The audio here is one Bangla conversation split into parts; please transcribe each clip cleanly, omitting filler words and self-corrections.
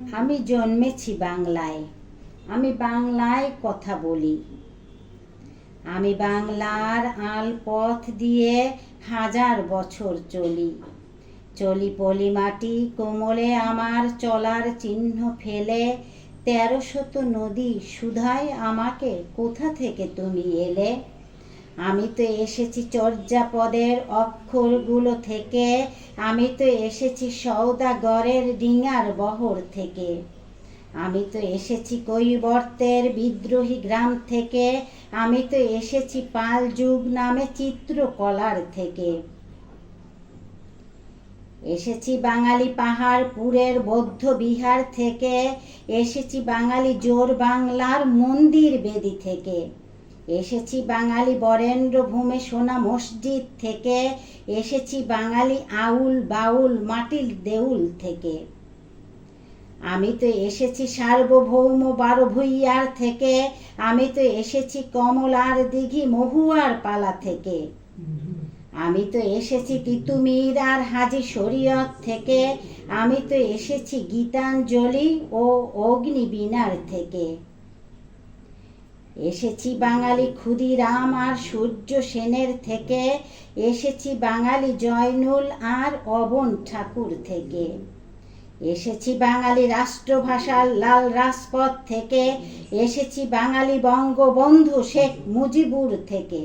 আমি জন্মেছি বাংলায়, আমি বাংলায় কথা বলি। আমি বাংলার আলপথ দিয়ে হাজার বছর চলি। চলি পলি মাটি কোমলে আমার চলার চিহ্ন ফেলে। ১৩০০ নদী শুধায় আমাকে, কোথা থেকে তুমি এলে? আমি তো এসেছি চর্যাপদের অক্ষরগুলো থেকে, আমি তো এসেছি সওদাগরের ডিঙার বহর থেকে। আমি তো এসেছি কৈবর্তের বিদ্রোহী গ্রাম থেকে, আমি তো এসেছি পাল যুগ নামে চিত্রকলার থেকে। এসেছি বাঙালি পাহাড়পুরের বৌদ্ধ বিহার থেকে, এসেছি বাঙালি জোর বাংলার মন্দির বেদি থেকে। এসেছি বাঙালি বরেন্দ্র ভূমে সোনা মসজিদ থেকে, এসেছি বাঙালি আউল বাউল মাটির দেউল থেকে। আমি তো এসেছি সার্বভৌম ১২ ভূঁইয়ার থেকে, আমি তো এসেছি কমলার দিঘি মহুয়ার পালা থেকে। আমি তো এসেছি তিতুমির আর হাজি শরীয়ত থেকে, আমি তো এসেছি গীতাঞ্জলি ও অগ্নিবীণার থেকে। এসেছি বাঙালি ক্ষুদিরাম আর সূর্য সেনের থেকে, এসেছি বাঙালি জয়নুল আর অবন ঠাকুর থেকে। এসেছি বাঙালি রাষ্ট্রভাষার লাল রাজপথ থেকে, এসেছি বাঙালি বঙ্গবন্ধু শেখ মুজিবুর থেকে।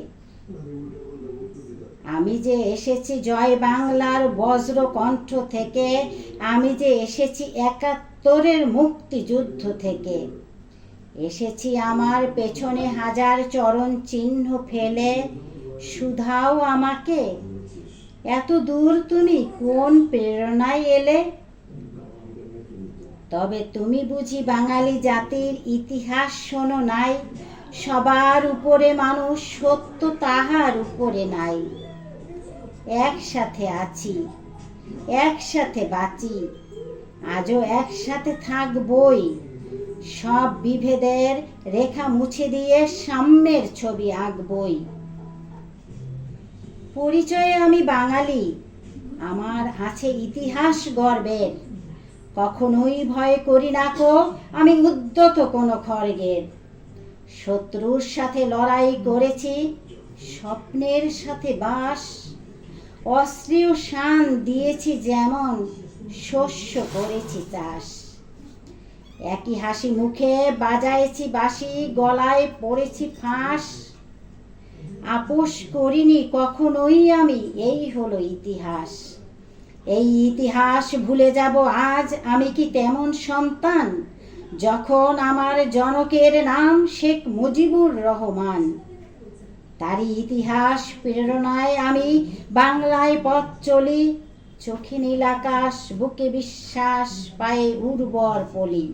আমি যে এসেছি জয় বাংলার বজ্রকণ্ঠ থেকে, আমি যে এসেছি ৭১-এর মুক্তিযুদ্ধ থেকে। এসেছি আমার পেছনে হাজার চরণ চিহ্ন ফেলে, শুধাও আমাকে, এত দূর তুমি কোন প্রেরণায় এলে? তবে তুমি বুঝি বাঙালি জাতির ইতিহাস শোনো নাই? সবার উপরে মানুষ, সত্য তাহার উপরে নাই। একসাথে আছি, একসাথে বাঁচি, আজও একসাথে থাকবই। সব বিভেদের রেখা মুছে দিয়ে সাম্যের ছবি আঁকবই। পরিচয়ে আমি বাঙালি, আমার আছে ইতিহাস গর্বের। কখনোই ভয় করি না কো আমি উদ্যত কোনো খড়গের। শত্রুর সাথে লড়াই করেছি, স্বপ্নের সাথে বাস। অস্ত্রীয় শান দিয়েছি যেমন, শস্য করেছি চাষ। একই হাসি মুখে বাজাইছি বাঁশি, গলায় পড়েছি ফাঁস। আপোষ করিনি কখনোই আমি, এই হলো ইতিহাস। এই ইতিহাস ভুলে যাব আজ আমি কি তেমন সন্তান, যখন আমার জনকের নাম শেখ মুজিবুর রহমান। তারই ইতিহাস প্রেরণায় আমি বাংলায় পথ চলি। চোখে নীল আকাশ, বুকে বিশ্বাস, পায়ে উর্বর পলি।